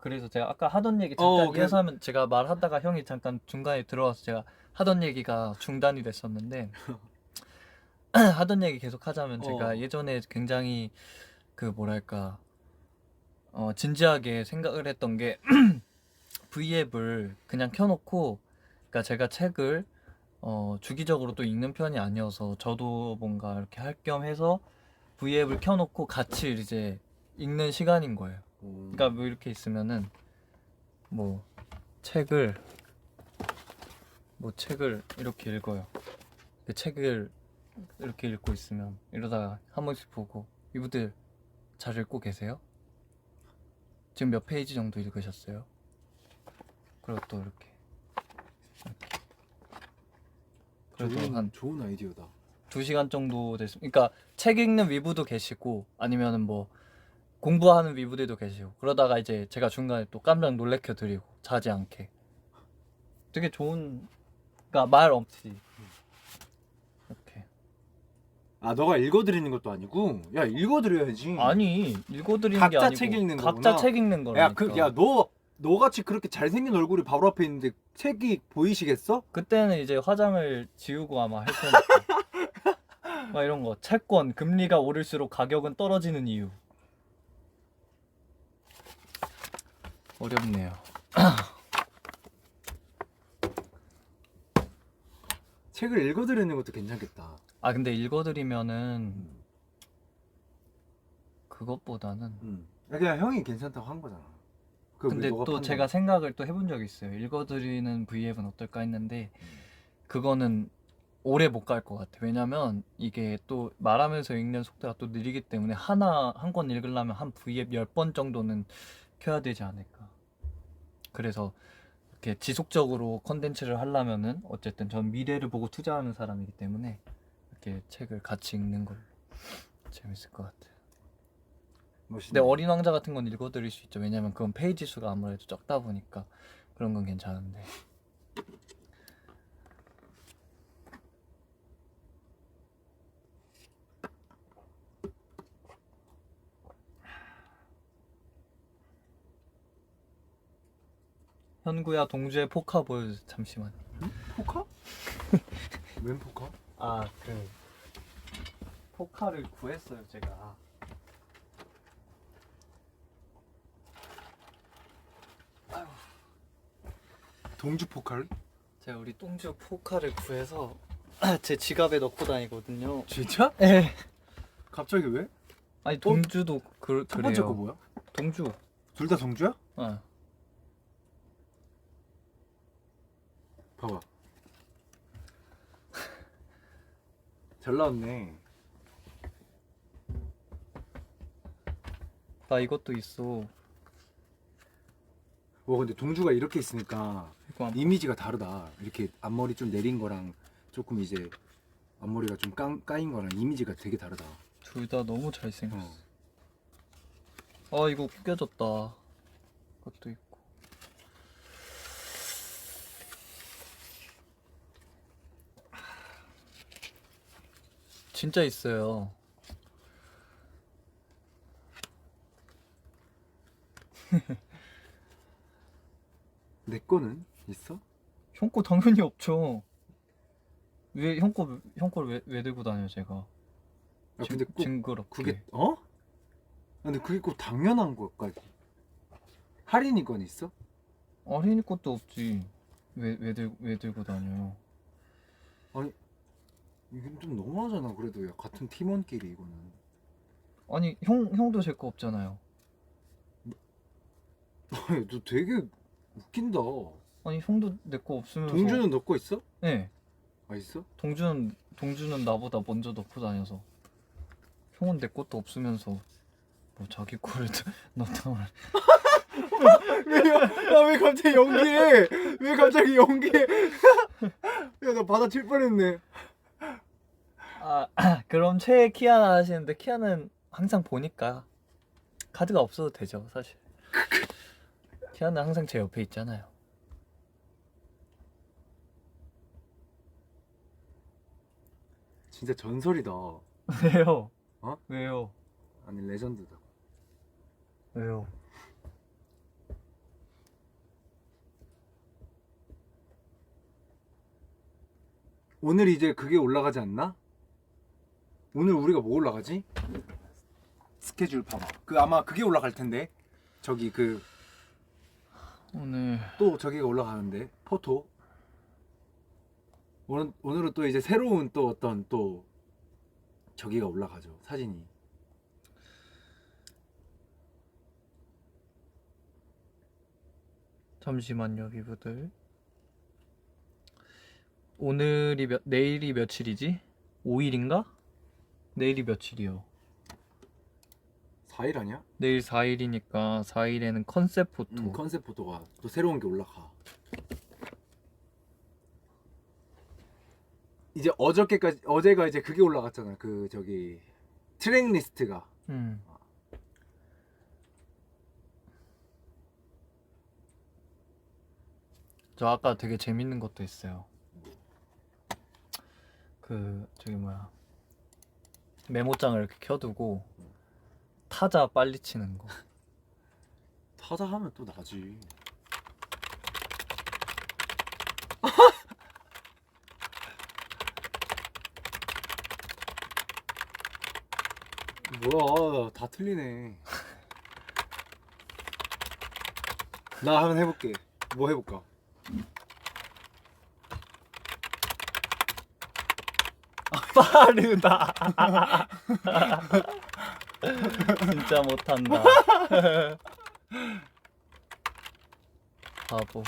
그래서 제가 아까 하던 얘기 잠깐 그래서- 이어서 하면 제가 말하다가 형이 잠깐 중간에 들어와서 제가 하던 얘기가 중단이 됐었는데 하던 얘기 계속 하자면 제가 예전에 굉장히 그 뭐랄까 진지하게 생각을 했던 게 V앱을 그냥 켜놓고 그러니까 제가 책을 주기적으로 또 읽는 편이 아니어서 저도 뭔가 이렇게 할 겸 해서 V앱을 켜놓고 같이 이제 읽는 시간인 거예요. 그러니까 뭐 이렇게 있으면은 뭐 책을 이렇게 읽어요. 그 책을 이렇게 읽고 있으면 이러다가 한 번씩 보고 이분들 잘 읽고 계세요? 지금 몇 페이지 정도 읽으셨어요? 그리고 또 이렇게 그래도 한 좋은 아이디어다. 2시간 정도 됐으면 그러니까 책 읽는 위부도 계시고 아니면은 뭐 공부하는 위부들도 계시고 그러다가 이제 제가 중간에 또 깜짝 놀래켜 드리고 자지 않게 되게 좋은 그러니까 말 없이 이렇게 너가 읽어드리는 것도 아니고 야 읽어드려야지. 아니 읽어드리는 게 각자 아니고 책 읽는 각자 거구나. 책 읽는 거라니까 너 같이 그렇게 잘생긴 얼굴이 바로 앞에 있는데 책이 보이시겠어? 그때는 이제 화장을 지우고 아마 할 테니까 막 이런 거 채권 금리가 오를수록 가격은 떨어지는 이유 어렵네요. 책을 읽어드리는 것도 괜찮겠다. 근데 읽어드리면은 그것보다는 그냥 형이 괜찮다고 한 거잖아. 근데 또 제가 생각을 또 해본 적이 있어요. 읽어드리는 V앱은 어떨까 했는데 그거는 오래 못 갈 것 같아. 왜냐면 이게 또 말하면서 읽는 속도가 또 느리기 때문에 한 권 읽으려면 한 V앱 10번 정도는 켜야 되지 않을까. 그래서 이렇게 지속적으로 컨텐츠를 하려면은 어쨌든 전 미래를 보고 투자하는 사람이기 때문에 이렇게 책을 같이 읽는 걸로 재밌을 것 같아요. 멋있네. 근데 어린 왕자 같은 건 읽어드릴 수 있죠. 왜냐면 그건 페이지 수가 아무래도 적다 보니까 그런 건 괜찮은데. 현구야 동주의 포카 보여주세요. 잠시만. 포카? 웬 포카? 아 그 포카를 구했어요 제가. 동주 포카를? 제가 우리 동주 포카를 구해서 제 지갑에 넣고 다니거든요. 진짜? 예. 갑자기 왜? 아니 동주도 첫 번째 거 그래요. 뭐야? 동주. 둘 다 동주야? 어. 봐봐. 잘 나왔네. 나 이것도 있어. 와 근데 동주가 이렇게 있으니까 이거 안- 이미지가 다르다. 이렇게 앞머리 좀 내린 거랑 조금 이제 앞머리가 좀 까인 거랑 이미지가 되게 다르다. 둘 다 너무 잘생겼어. 어. 아 이거 구겨졌다. 그것도 있고. 진짜 있어요. 내 거는 있어? 형 거 당연히 없죠. 왜 형 거를 왜 들고 다녀요 제가? 야, 근데 꼭 징그럽게. 그게 어? 근데 그게 꼭 당연한 것까지. 할인이 건 있어? 어린이 것도 없지. 왜 들고 다녀요? 이건 좀 너무하잖아. 그래도 야, 같은 팀원끼리 이거는. 아니 형도 제 거 없잖아요. 야, 너 되게 웃긴다. 아니 형도 내 거 없으면서. 동주는 너 거 있어? 네. 아 있어? 동주는 나보다 먼저 넣고 다녀서. 형은 내 것도 없으면서 뭐 자기 거를 넣다. 왜 갑자기 연기해? 왜 갑자기 연기해? 야, 나 받아칠 뻔했네. 아 그럼 최애 키아나 하시는데 키아는 항상 보니까 카드가 없어도 되죠 사실. 키아는 항상 제 옆에 있잖아요. 진짜 전설이다. 왜요? 어? 왜요? 아니 레전드다. 왜요? 오늘 이제 그게 올라가지 않나? 오늘 우리가 뭐 올라가지? 스케줄 봐봐. 그 아마 그게 올라갈 텐데. 저기 그 오늘 또 저기가 올라가는데 포토. 오늘은 또 이제 새로운 또 어떤 또 저기가 올라가죠. 사진이. 잠시만요 위브들. 내일이 며칠이지? 5일인가? 내일이 며칠이요? 4일 아니야? 내일 4일이니까 4일에는 컨셉 포토. 컨셉 포토가 또 새로운 게 올라가. 이제 어제가 이제 그게 올라갔잖아. 그 저기 트랙 리스트가. 저 아까 되게 재밌는 것도 있어요. 그 저기 뭐야 메모장을 이렇게 켜두고 타자 빨리 치는 거. 타자 하면 또 나지. 뭐야, 다 틀리네. 나 한번 해볼게. 뭐 해볼까? 빠르다. 진짜 못한다. 바보.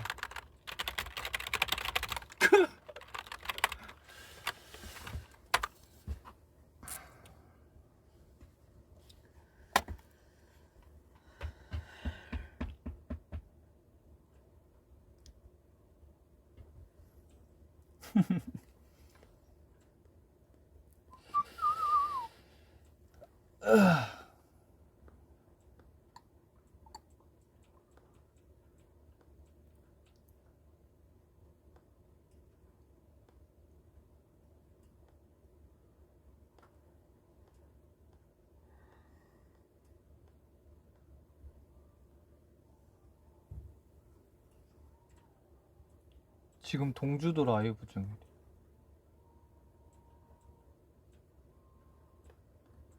지금 동주도 라이브 중이래.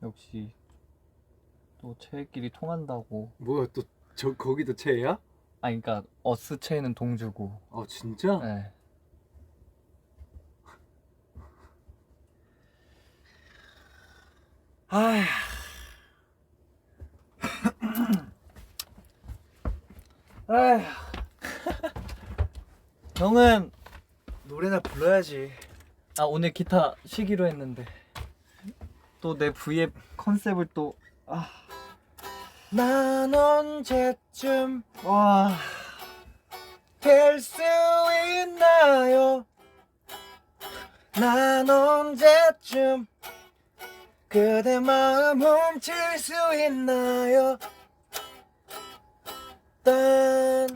역시 또 채끼리 통한다고. 뭐야 또 저 거기도 채야? 아 그러니까 어스 채는 동주고. 아 진짜? 네. 아, 아휴. 형은 노래나 불러야지. 아 오늘 기타 쉬기로 했는데 또 내 V앱 컨셉을 또 난 언제쯤 와. 될 수 있나요? 난 언제쯤 그대 마음 훔칠 수 있나요? 딴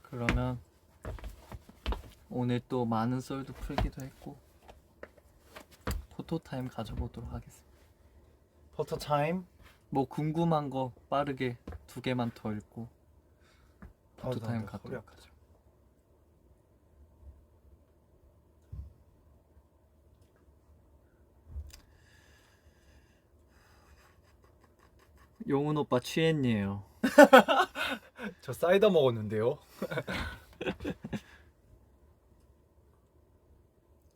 그러면 오늘 또 많은 썰도 풀기도 했고 포토타임 가져보도록 하겠습니다. 포토 타임. 뭐 궁금한 거 빠르게 2개만 더 읽고 포토타임 갖도록 하죠. 용훈 오빠 취했니에요. 저 사이다 먹었는데요.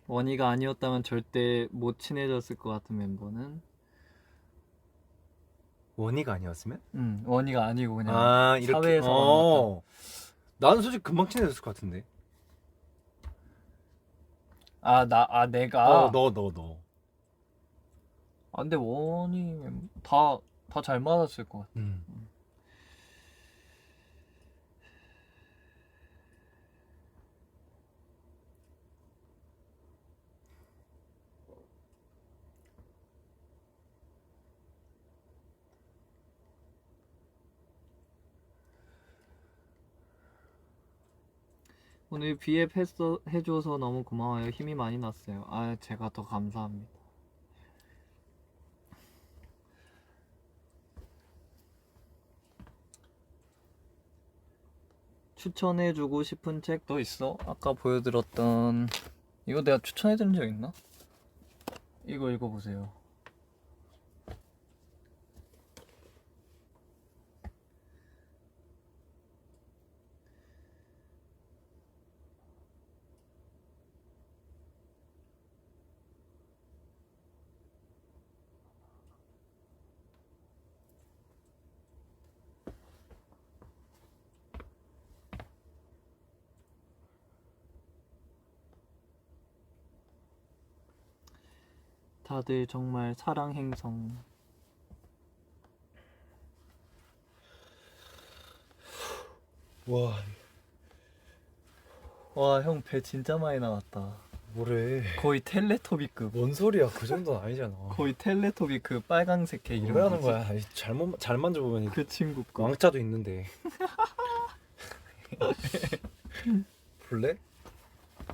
원희가 아니었다면 절대 못 친해졌을 것 같은 멤버는 원희가 아니었으면? 원희가 아니고 그냥 아 이렇게. 사회에서 만났다. 나는 솔직히 금방 친해졌을 것 같은데. 내가 너. 아 근데 원희 다 잘 맞았을 것 같아. 오늘 V앱 해줘서 너무 고마워요. 힘이 많이 났어요. 아 제가 더 감사합니다. 추천해주고 싶은 책도 있어? 아까 보여드렸던 이거 내가 추천해드린 적 있나? 이거 읽어보세요. 다들 정말 사랑 행성. 와, 형 배 진짜 많이 나왔다. 뭐래? 거의 텔레토비급. 뭔 소리야? 그 정도는 아니잖아. 거의 텔레토비 그 빨강색 개 이름 뭐라는 뭐지? 거야? 잘 만져보면 그 친구 거. 왕자도 있는데. 블랙?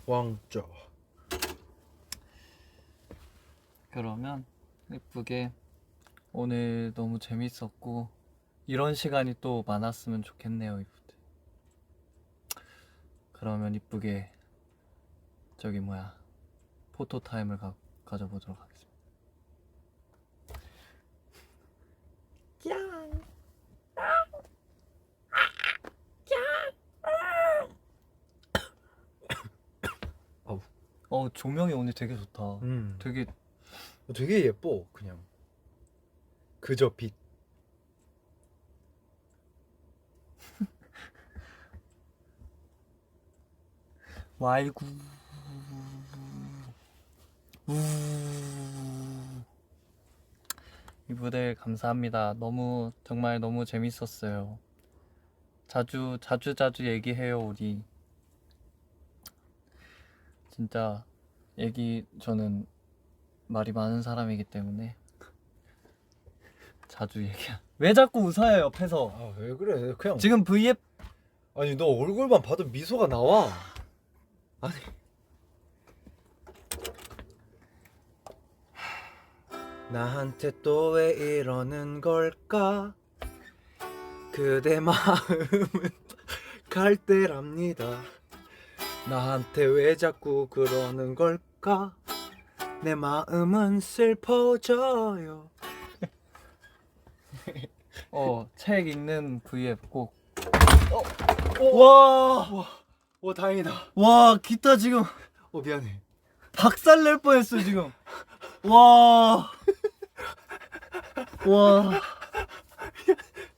왕자. 그러면 예쁘게 오늘 너무 재밌었고 이런 시간이 또 많았으면 좋겠네요, 이분들. 그러면 이쁘게 저기 뭐야 포토 타임을 가져보도록 하겠습니다. 조명이 오늘 되게 좋다. 되게 되게 예뻐. 그냥 그저 빛. 와이구 이분들 감사합니다. 정말 너무 재밌었어요. 자주 얘기해요. 우리 진짜 저는 말이 많은 사람이기 때문에 자주 왜 자꾸 웃어요 옆에서? 아 왜 그래? 그냥 지금 V앱 아니 너 얼굴만 봐도 미소가 나와. 아니 나한테 또 왜 이러는 걸까? 그대 마음은 갈대랍니다. 나한테 왜 자꾸 그러는 걸까? 내 마음은 슬퍼져요. 책 읽는 V앱 꼭. 와 다행이다. 와, 기타 지금 미안해. 박살 낼 뻔했어 지금. 와. 와.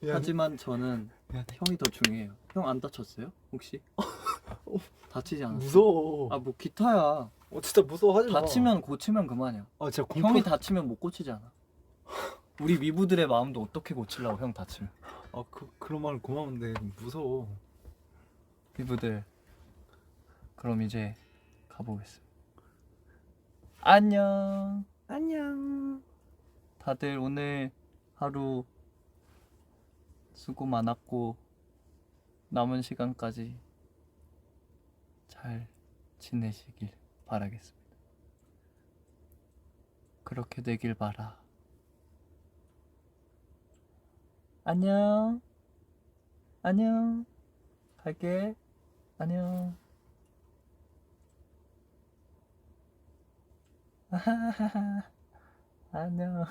하지만 저는 형이 더 중요해요. 형 안 다쳤어요? 혹시? 다치지 않았어? 무서워. 아, 뭐 기타야. 진짜 무서워하지 마. 다치면 고치면 그만이야. 진짜 형이 다치면 못 고치잖아. 우리 위부들의 마음도 어떻게 고치려고 형 다치면. 그런 말 고마운데 무서워. 위부들, 그럼 이제 가보겠습니다. 안녕. 안녕. 다들 오늘 하루 수고 많았고 남은 시간까지 잘 지내시길 바라겠습니다. 그렇게 되길 바라. 안녕. 안녕. 갈게. 안녕. 안녕.